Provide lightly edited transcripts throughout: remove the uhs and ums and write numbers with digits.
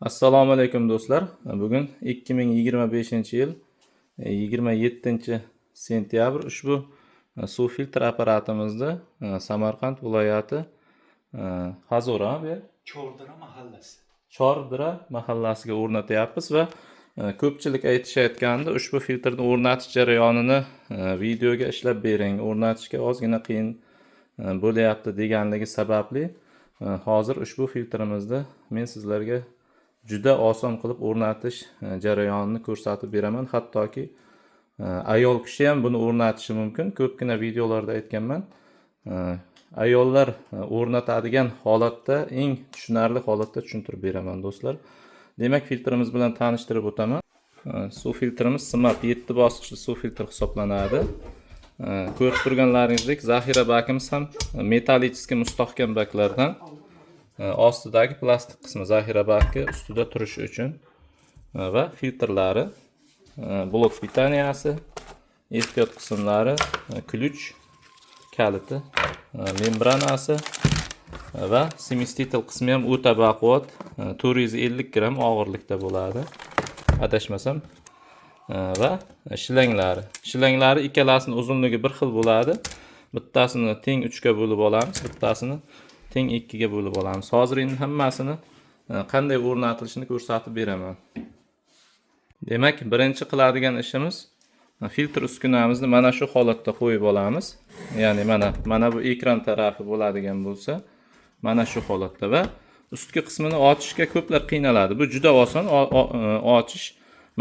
Assalomu alaykum do'stlar. Bugun 2025-yil 27-sentyabr ushbu suv filtr apparatimizni Samarqand viloyati Hazora Chordira mahallasiga o'rnatyapmiz va ko'pchilik aytishayotganda ushbu filtrni o'rnatish jarayonini videoga ishlab bering, o'rnatishga ozgina qiyin bo'lyapti deganligi sababli hozir ushbu filtrimizni men sizlarga juda oson qilib o'rnatish jarayonini ko'rsatib beraman. Hattoki ayol kishi ham buni o'rnatishi mumkin. Ko'pgina videolarda aytganman. Ayollar o'rnatadigan holatda, eng tushunarli holatda tushuntirib beraman do'stlar. Demak, filtrimiz bilan tanishtirib o'taman. Suv filtrimiz SIMAP 7 bosqichli suv filtr hisoblanadi. Ko'rib turganlaringizdek, zaxira bakimiz ham metallический mustahkam baklardan. Ostidagi plastik qismi zaxira baki ustida turishi uchun va filtrlari, blok pitaniyasi, ehtiyot qismlari, ключ, kaliti, membranasi va smestitel qismi ham o'ta baquvvat, 450 gram og'irlikda bo'ladi, adashmasam. Va shlanglari. Shlanglari ikkalasini uzunligi bir xil bo'ladi. Bittasini teng 3 ga bo'lib olamiz, bittasini teng 2 ga bo'lib olamiz. Hozir endi hammasini qanday o'rnatilishini ko'rsatib beraman. Demak, birinchi qiladigan ishimiz filtr uskunamizni mana shu holatda qo'yib olamiz. Ya'ni mana bu ekran tarafi bo'ladigan bo'lsa, mana shu holatda va ustki qismini ochishga ko'plar qiynaladi. Bu juda oson ochish.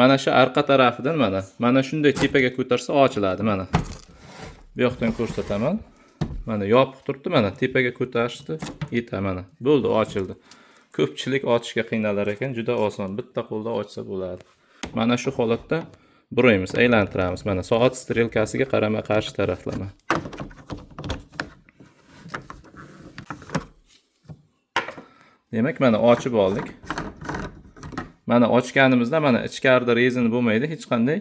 Mana shu arqa tarafidan mana shunday tepaga ko'tarsa ochiladi mana. Bu yoqdan ko'rsataman. Mana yopiq turibdi, mana tepaga ko'tarishdi, yeta mana. Bo'ldi, ochildi. Ko'pchilik ochishga qiynalar ekan, juda oson. Bitta qo'lda ochsa bo'ladi. Mana shu holatda buraymiz, aylantiramiz. Mana soat strelkasiga qarama-qarshi taraflama. Demak, mana ochib oldik. Mana ochganimizda mana ichkarida rezina bo'lmaydi, hech qanday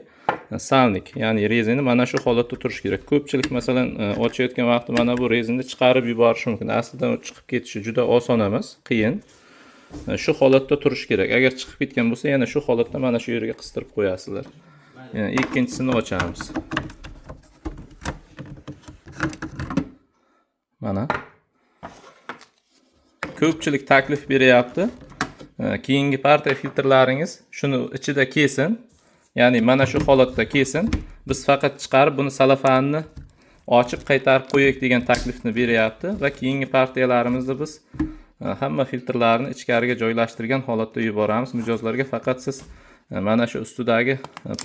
salnik, ya'ni rezina mana shu holatda turishi kerak. Ko'pchilik masalan ochayotgan vaqtda mana bu rezinani chiqarib yuborishi mumkin. Aslida chiqib ketishi juda oson emas, qiyin. Shu holatda turishi kerak. Agar chiqib ketgan bo'lsa, yana shu holatda mana shu yerga qistirib qo'yasizlar. Yani ikkinchisini ochamiz. Mana ko'pchilik taklif beryapti. Keyingi partiya filtrlaringiz shuni ichida kelsin. Ya'ni mana shu holatda kelsin. Biz faqat chiqarib buni salafanni ochib qaytarib qo'yaylik degan taklifni beryapti va keyingi partiyalarimizda biz hamma filtrlarni ichkariga joylashtirgan holatda yuboramiz. Mijozlarga faqat siz mana shu ustidagi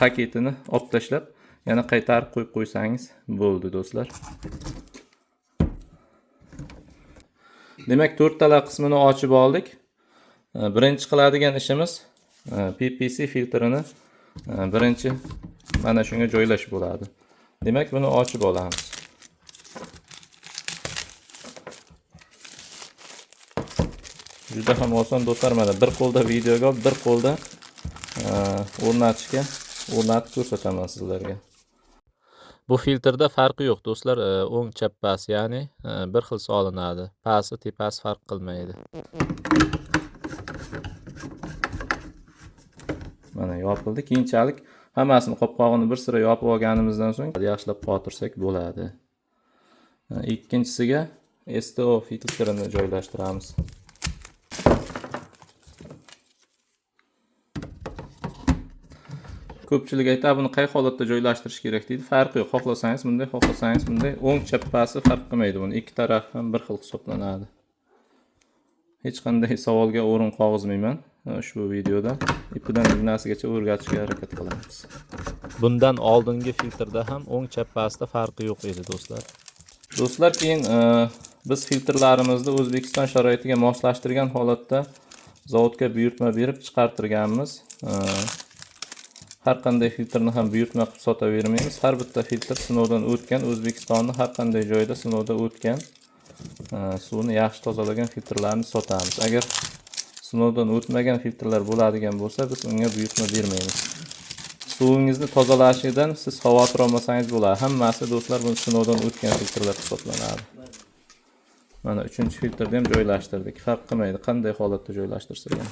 paketini olib tashlab, yana qaytarib qo'yib qo'ysangiz bo'ldi do'stlar. Demak, 4 tala qismini ochib oldik. Birinchi qiladigan ishimiz PPC filtrini birinchi mana shunga joylash bo'ladi. Demak, buni ochib olamiz. Juda ham oson do'stlar, mana bir qo'lda videoga olib, bir qo'lda o'rnatib ko'rsataman sizlarga. Bu filtrda farqi yo'q do'stlar, o'ng chap pas, ya'ni bir xil solinadi. Pasi, tepasi farq qilmaydi. Mana yopildi. Keyinchalik hammasini qopqog'ini bir sira yopib olganimizdan so'ng yaxshilab qotirsak bo'ladi. Ikkinchisiga STO filtrini joylashtiramiz. Ko'pchilik aytadi, buni qay holatda joylashtirish kerak deydi. Farqi yo'q. Xohlasangiz bunday, xohlasangiz bunday. O'ng chappasi farq qilmaydi buni. Ikki taraf ham bir xil hisoblanadi. Hech qanday savolga o'rin qog'izmayman ushbu videoda. Ipidan ignasigacha o'rgatishga harakat qilamiz. Bundan oldingi filtrda ham o'ng chappasida farqi yo'q edi do'stlar. Do'stlar, keyin biz filtrlarimizni O'zbekiston sharoitiga moslashtirgan holatda zavodga buyurtma berib chiqartirganmiz. Har qanday filtrni ham buyurtma qilib sotavermaymiz. Har bitta filtr sinovdan o'tgan, O'zbekistonning har qanday joyida sinovdan o'tgan suvni yaxshi tozalagan filtrlarni sotamiz. Agar sinovdan o'tmagan filtrlar bo'ladigan bo'lsa, biz unga buyurtma bermaymiz. Suvingizni tozalashidan siz xavotir olmasangiz bo'ladi. Hammasi do'stlar bu sinovdan o'tgan filtrlar hisoblanadi. Mana 3-filtrni ham joylashtirdik. Farq qilmaydi qanday holatda joylashtirsak ham.